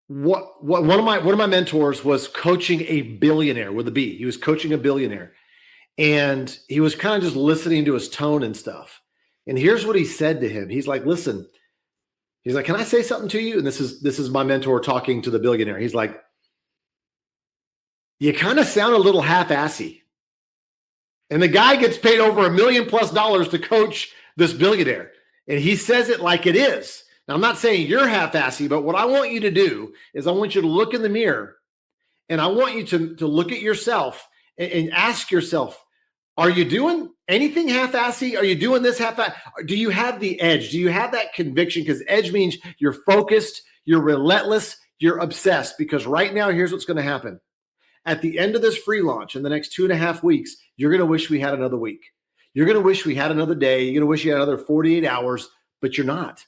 one of my mentors was coaching a billionaire with a B. He was coaching a billionaire, and he was kind of just listening to his tone and stuff. And here's what he said to him. He's like, "Listen," he's like, "Can I say something to you?" And this is my mentor talking to the billionaire. He's like, "You kind of sound a little half-assy." And the guy gets paid over $1 million+ to coach this billionaire. And he says it like it is. Now, I'm not saying you're half-assy, but what I want you to do is I want you to look in the mirror, and I want you to look at yourself and ask yourself, are you doing anything half-assy? Are you doing this half-assy? Do you have the edge? Do you have that conviction? Because edge means you're focused, you're relentless, you're obsessed. Because right now, here's what's going to happen. At the end of this free launch in the next 2.5 weeks, you're going to wish we had another week. You're going to wish we had another day. You're going to wish you had another 48 hours, but you're not.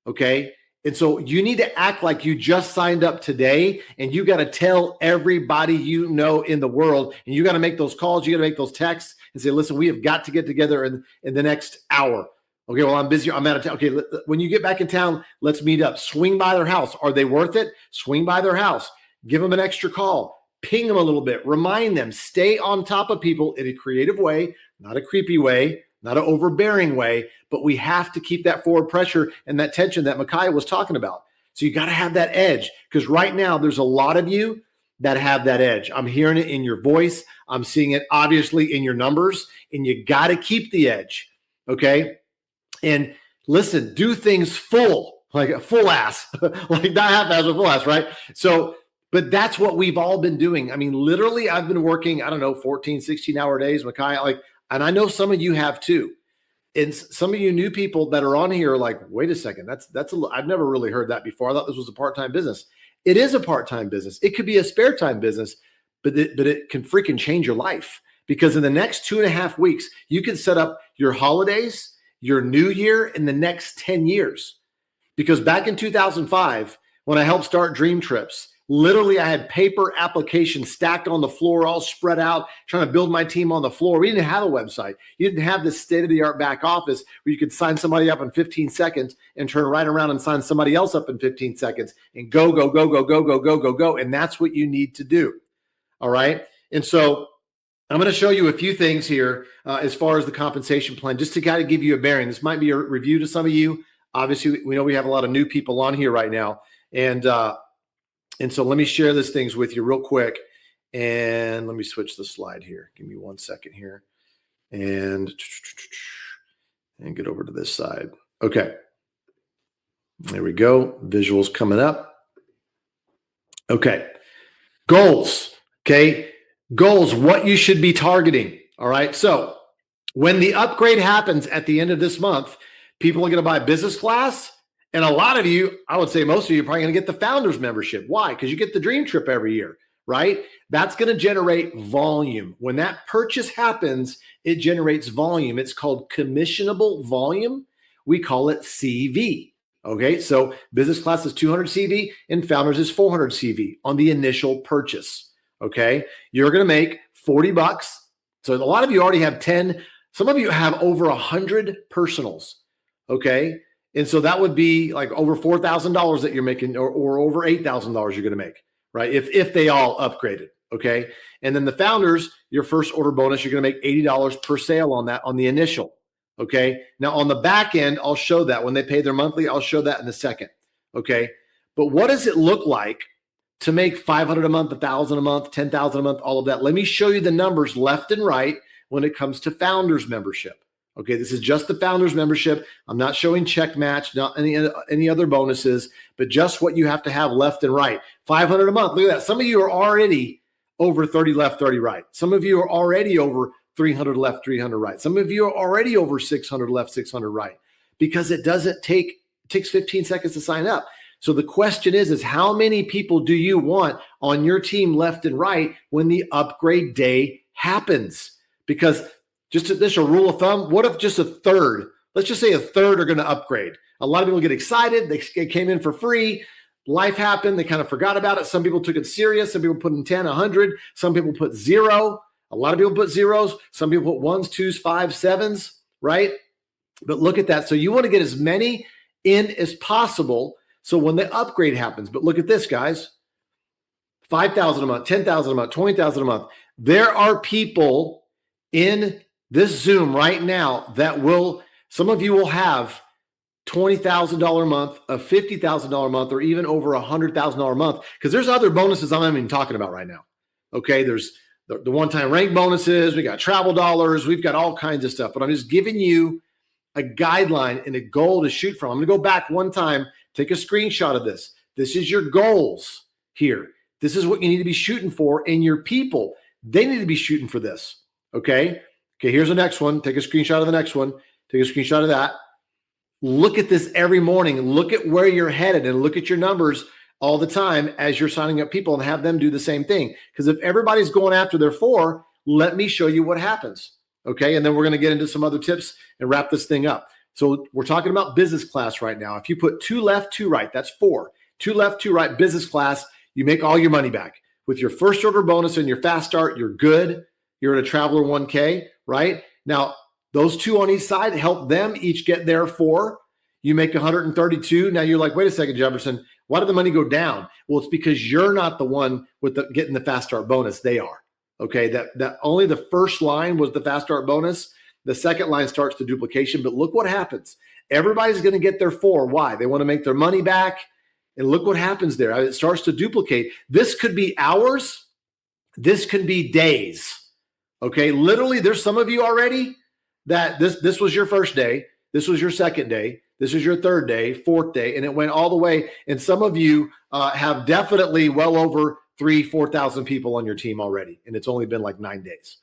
Okay. And so you need to act like you just signed up today, and you got to tell everybody you know in the world, and you got to make those calls. You got to make those texts and say, listen, we have got to get together in the next hour. Okay, well, I'm busy. I'm out of town. Okay, when you get back in town, let's meet up. Swing by their house. Are they worth it? Swing by their house. Give them an extra call. Ping them a little bit. Remind them. Stay on top of people in a creative way, not a creepy way, not an overbearing way, but we have to keep that forward pressure and that tension that Micaiah was talking about. So you got to have that edge, because right now there's a lot of you that have that edge. I'm hearing it in your voice. I'm seeing it obviously in your numbers, and you got to keep the edge. Okay. And listen, do things full, like a full ass, like not half ass, but full ass, right? So, but that's what we've all been doing. I mean, literally, I've been working, I don't know, 14, 16-hour days, Micaiah, and I know some of you have too. And some of you new people that are on here are like, wait a second, I've never really heard that before. I thought this was a part-time business. It is a part-time business. It could be a spare time business, but it can freaking change your life, because in the next 2.5 weeks, you can set up your holidays, your new year in the next 10 years. Because back in 2005, when I helped start DreamTrips, literally I had paper applications stacked on the floor, all spread out, trying to build my team on the floor. We didn't have a website. You didn't have this state-of-the-art back office where you could sign somebody up in 15 seconds and turn right around and sign somebody else up in 15 seconds and go, go, go, go, go, go, go, go, go. And that's what you need to do. All right. And so I'm going to show you a few things here as far as the compensation plan, just to kind of give you a bearing. This might be a review to some of you. Obviously, we know we have a lot of new people on here right now. And so let me share these things with you real quick. And let me switch the slide here. Give me 1 second here. And get over to this side. Okay. There we go. Visuals coming up. Okay. Goals. Okay. Goals, what you should be targeting. All right. So when the upgrade happens at the end of this month, people are going to buy business class. And a lot of you, I would say most of you, are probably going to get the founders membership. Why? Because you get the dream trip every year, right? That's going to generate volume. When that purchase happens, it generates volume. It's called commissionable volume. We call it CV. Okay. So business class is 200 CV and founders is 400 CV on the initial purchase. Okay. You're going to make $40. So a lot of you already have 10. Some of you have over 100 personals. Okay. And so that would be like over $4,000 that you're making, or over $8,000 you're going to make, right? If they all upgraded. Okay. And then the founders, your first order bonus, you're going to make $80 per sale on that, on the initial. Okay. Now on the back end, I'll show that when they pay their monthly, I'll show that in a second. Okay. But what does it look like to make 500 a month, 1,000 a month, 10,000 a month, all of that? Let me show you the numbers left and right when it comes to founders membership. Okay, this is just the founders membership. I'm not showing check match, not any other bonuses, but just what you have to have left and right. 500 a month. Look at that. Some of you are already over 30 left, 30 right. Some of you are already over 300 left, 300 right. Some of you are already over 600 left, 600 right, because it takes 15 seconds to sign up. So the question is how many people do you want on your team left and right when the upgrade day happens? Because just this a rule of thumb, what if just a third, let's just say a third are going to upgrade? A lot of people get excited. They came in for free. Life happened. They kind of forgot about it. Some people took it serious. Some people put in 10, 100. Some people put 0. A lot of people put zeros. Some people put 1s, 2s, 5s, 7s, right? But look at that. So you want to get as many in as possible So when the upgrade happens, but look at this, guys, 5,000 a month, 10,000 a month, 20,000 a month. There are people in this Zoom right now that will, some of you will have $20,000 a month, a $50,000 a month, or even over $100,000 a month, because there's other bonuses I'm not even talking about right now. Okay, there's the one-time rank bonuses, we got travel dollars, we've got all kinds of stuff, but I'm just giving you a guideline and a goal to shoot from. I'm going to go back one time, take a screenshot of this. This is your goals here. This is what you need to be shooting for, and your people, they need to be shooting for this. Okay, here's the next one. Take a screenshot of the next one. Take a screenshot of that. Look at this every morning. Look at where you're headed and look at your numbers all the time as you're signing up people, and have them do the same thing. Because if everybody's going after their 4, let me show you what happens. Okay, and then we're going to get into some other tips and wrap this thing up. So we're talking about business class right now. If you put 2 left, 2 right, that's 4. 2 left, 2 right, business class, you make all your money back. With your first order bonus and your fast start, you're good. You're at a Traveler 1K, right? Now, those 2 on each side help them each get their 4. You make 132. Now you're like, wait a second, Jefferson, why did the money go down? Well, it's because you're not the one with getting the fast start bonus. They are. Okay, that only the first line was the fast start bonus. The second line starts the duplication, but look what happens. Everybody's going to get their 4. Why? They want to make their money back. And look what happens there. It starts to duplicate. This could be hours. This could be days. Okay, literally, there's some of you already that this was your first day. This was your second day. This is your third day, fourth day, and it went all the way. And some of you have definitely well over 4,000 people on your team already, and it's only been like 9 days.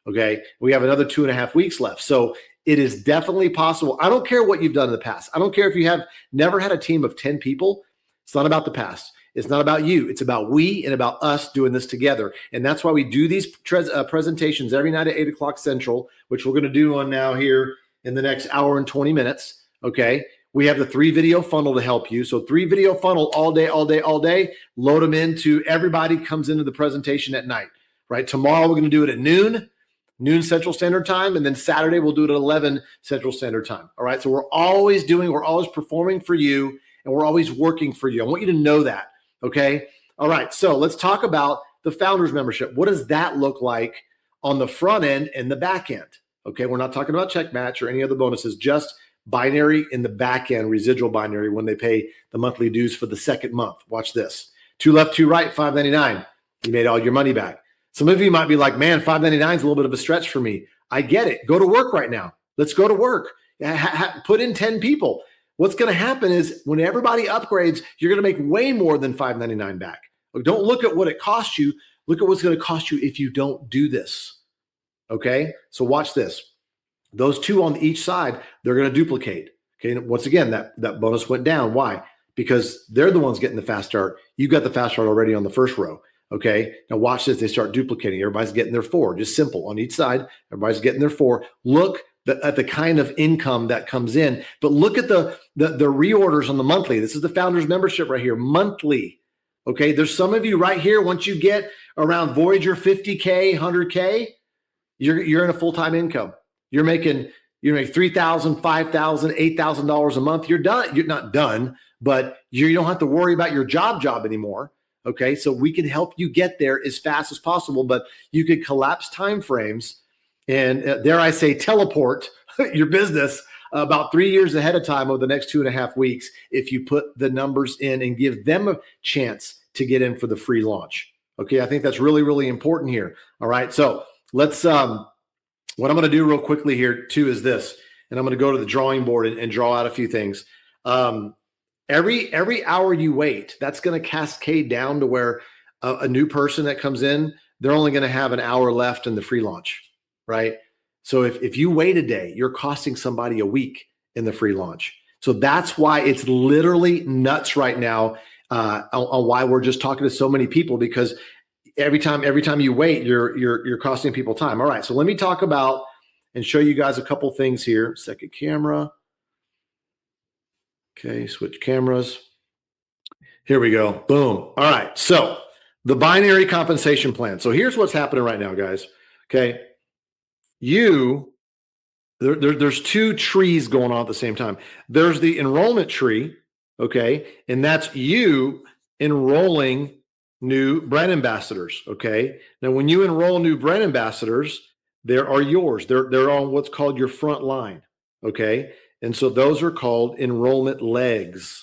Okay, we have another 2.5 weeks left. So it is definitely possible. I don't care what you've done in the past. I don't care if you have never had a team of 10 people. It's not about the past. It's not about you. It's about we and about us doing this together. And that's why we do these presentations every night at 8 o'clock Central, which we're going to do on now here in the next hour and 20 minutes. Okay. We have the 3 video funnel to help you. So 3 video funnel all day, all day, all day. Load them into everybody comes into the presentation at night, right? Tomorrow we're going to do it at noon Central Standard Time. And then Saturday we'll do it at 11 Central Standard Time. All right. So we're always performing for you, and we're always working for you. I want you to know that. Okay. All right. So let's talk about the founders membership. What does that look like on the front end and the back end? Okay. We're not talking about check match or any other bonuses, just binary in the back end, residual binary when they pay the monthly dues for the second month. Watch this. 2 left, 2 right, $5.99. You made all your money back. Some of you might be like, man, $5.99 is a little bit of a stretch for me. I get it. Go to work right now. Let's go to work. Put in 10 people. What's going to happen is when everybody upgrades, you're going to make way more than $5.99 back. Don't look at what it costs you. Look at what's going to cost you if you don't do this. Okay. So watch this. Those 2 on each side, they're going to duplicate. Okay. And once again, that bonus went down. Why? Because they're the ones getting the fast start. You got the fast start already on the first row. Okay. Now watch this. They start duplicating. Everybody's getting their 4. Just simple on each side. Everybody's getting their 4. Look at the kind of income that comes in, but look at the reorders on the monthly. This is the founders membership right here, monthly. Okay. There's some of you right here. Once you get around Voyager 50K, 100K, you're in a full-time income. You're making $3,000, $5,000, $8,000 a month. You're done. You're not done, but you don't have to worry about your job anymore. Okay. So we can help you get there as fast as possible, but you could collapse timeframes and dare I say, teleport your business about 3 years ahead of time over the next 2.5 weeks if you put the numbers in and give them a chance to get in for the free launch. Okay, I think that's really, really important here. All right, so let's what I'm going to do real quickly here too is this, and I'm going to go to the drawing board and draw out a few things. Every hour you wait, that's going to cascade down to where a new person that comes in, they're only going to have an hour left in the free launch. Right? So if you wait a day, you're costing somebody a week in the free launch. So that's why it's literally nuts right now on why we're just talking to so many people, because every time you wait, you're costing people time. All right. So let me talk about and show you guys a couple things here. Second camera. Okay. Switch cameras. Here we go. Boom. All right. So the binary compensation plan. So here's what's happening right now, guys. Okay. There's 2 trees going on at the same time. There's the enrollment tree, Okay. And that's you enrolling new brand ambassadors. Okay. Now, when you enroll new brand ambassadors, there are yours. They're on what's called your front line. Okay. And so those are called enrollment legs.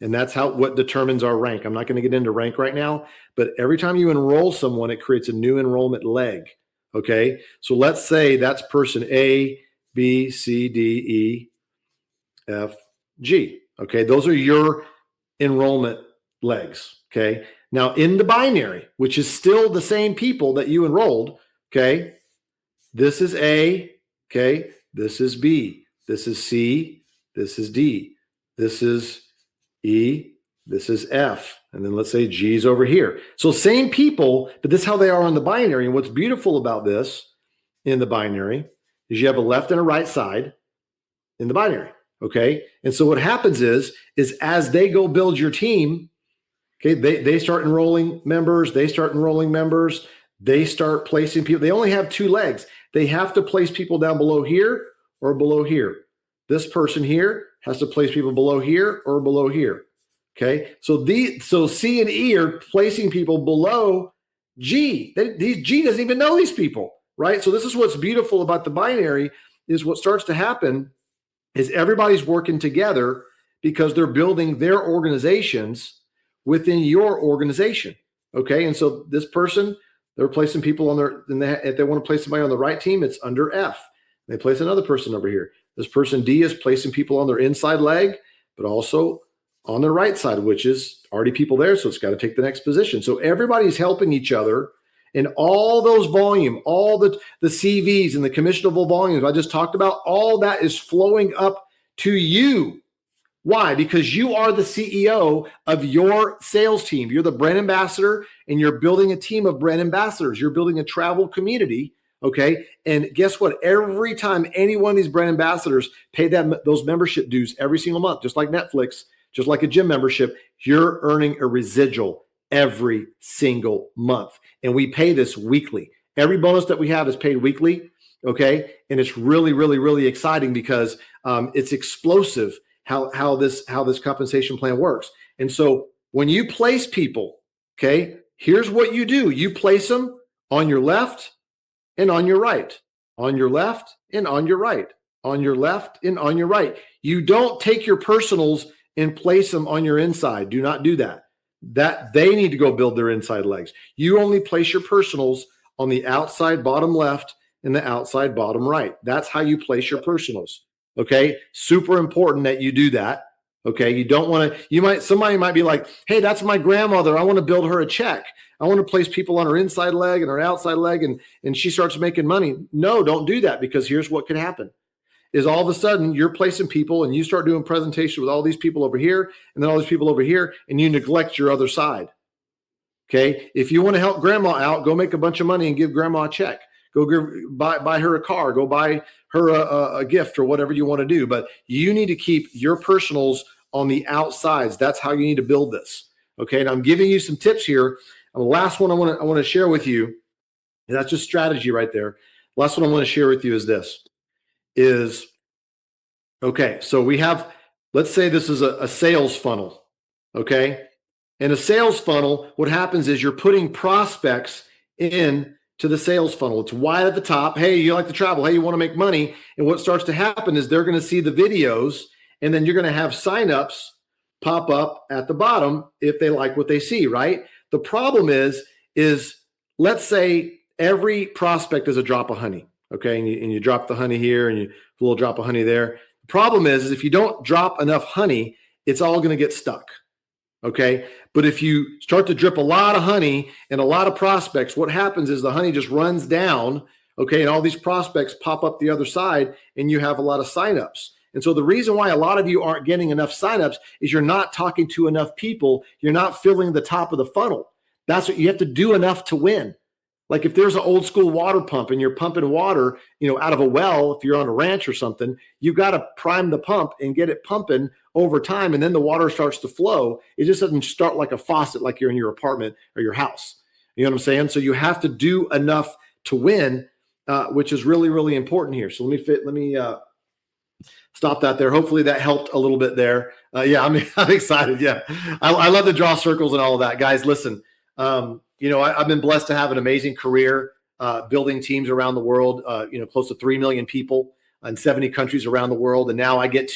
And that's what determines our rank. I'm not going to get into rank right now, but every time you enroll someone, it creates a new enrollment leg. Okay. So let's say that's person A, B, C, D, E, F, G. Okay. Those are your enrollment legs. Okay. Now, in the binary, which is still the same people that you enrolled, okay, this is A, okay, this is B, this is C, this is D, this is E, this is F, and then let's say G is over here. So same people, but this is how they are on the binary. And what's beautiful about this in the binary is you have a left and a right side in the binary. Okay. And so what happens is as they go build your team, okay, they start enrolling members, they start placing people. They only have two legs. They have to place people down below here or below here. This person here has to place people below here or below here. Okay. So C and E are placing people below G. G doesn't even know these people, right? So this is what's beautiful about the binary is what starts to happen is everybody's working together because they're building their organizations within your organization. Okay. And so this person, they're placing people on if they want to place somebody on the right team, it's under F. They place another person over here. This person D is placing people on their inside leg, but also on their right side, which is already people there. So it's got to take the next position. So everybody's helping each other. And all those volume, all the CVs and the commissionable volumes I just talked about, all that is flowing up to you. Why? Because you are the CEO of your sales team. You're the brand ambassador, and you're building a team of brand ambassadors. You're building a travel community. Okay. And guess what? Every time any one of these brand ambassadors pay those membership dues every single month, just like Netflix, just like a gym membership, you're earning a residual every single month. And we pay this weekly. Every bonus that we have is paid weekly. Okay. And it's really, really, really exciting because it's explosive how this compensation plan works. And so when you place people, okay, here's what you do. You place them on your left and on your right, on your left and on your right, on your left and on your right. You don't take your personals and place them on your inside. Do not do that. That they need to go build their inside legs. You only place your personals on the outside bottom left and the outside bottom right. That's how you place your personals. Okay. Super important that you do that. Okay. You don't want to, somebody might be like, hey, that's my grandmother. I want to build her a check. I want to place people on her inside leg and her outside leg, and she starts making money. No, don't do that, because here's what can happen is all of a sudden you're placing people and you start doing presentations with all these people over here and then all these people over here, and you neglect your other side. Okay. If you want to help grandma out, go make a bunch of money and give grandma a check. Go buy her a car, go buy her a gift or whatever you want to do. But you need to keep your personals on the outsides. That's how you need to build this. Okay. And I'm giving you some tips here. And the last one I want to share with you, and that's just strategy right there. Last one I want to share with you is this is, okay, so we have, let's say this is a sales funnel. Okay. In a sales funnel, what happens is you're putting prospects in to the sales funnel. It's wide at the top. Hey, you like to travel. Hey, you want to make money. And what starts to happen is they're going to see the videos, and then you're going to have signups pop up at the bottom if they like what they see, right? The problem is let's say every prospect is a drop of honey. Okay. And you drop the honey here and you a little drop of honey there. The problem is if you don't drop enough honey, it's all going to get stuck. Okay. But if you start to drip a lot of honey and a lot of prospects, what happens is the honey just runs down. Okay. And all these prospects pop up the other side, and you have a lot of signups. And so the reason why a lot of you aren't getting enough signups is you're not talking to enough people. You're not filling the top of the funnel. That's what you have to do, enough to win. Like if there's an old school water pump and you're pumping water, out of a well, if you're on a ranch or something, you got to prime the pump and get it pumping over time. And then the water starts to flow. It just doesn't start like a faucet, like you're in your apartment or your house. You know what I'm saying? So you have to do enough to win, which is really, really important here. So let me Stop that there. Hopefully that helped a little bit there. Yeah, I'm excited. Yeah, I love to draw circles and all of that, guys. Listen, I've been blessed to have an amazing career building teams around the world. Close to 3 million people in 70 countries around the world, and now I got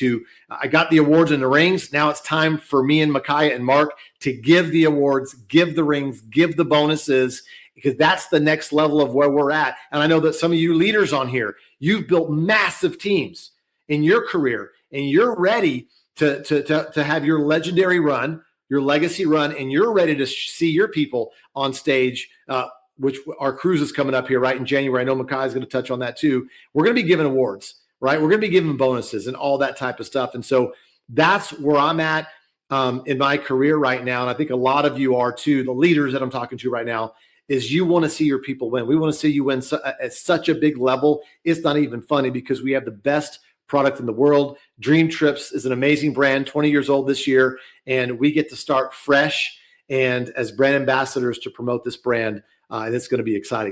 the awards and the rings. Now it's time for me and Micaiah and Mark to give the awards, give the rings, give the bonuses, because that's the next level of where we're at. And I know that some of you leaders on here, you've built massive teams in your career, and you're ready to have your legendary run, your legacy run, and you're ready to see your people on stage, which our cruise is coming up here right in January. I know Makai is going to touch on that too. We're going to be giving awards, right? We're going to be giving bonuses and all that type of stuff. And so that's where I'm at in my career right now. And I think a lot of you are too, the leaders that I'm talking to right now, is you want to see your people win. We want to see you win at such a big level. It's not even funny, because we have the best product in the world. DreamTrips is an amazing brand, 20 years old this year, and we get to start fresh and as brand ambassadors to promote this brand, and it's going to be exciting.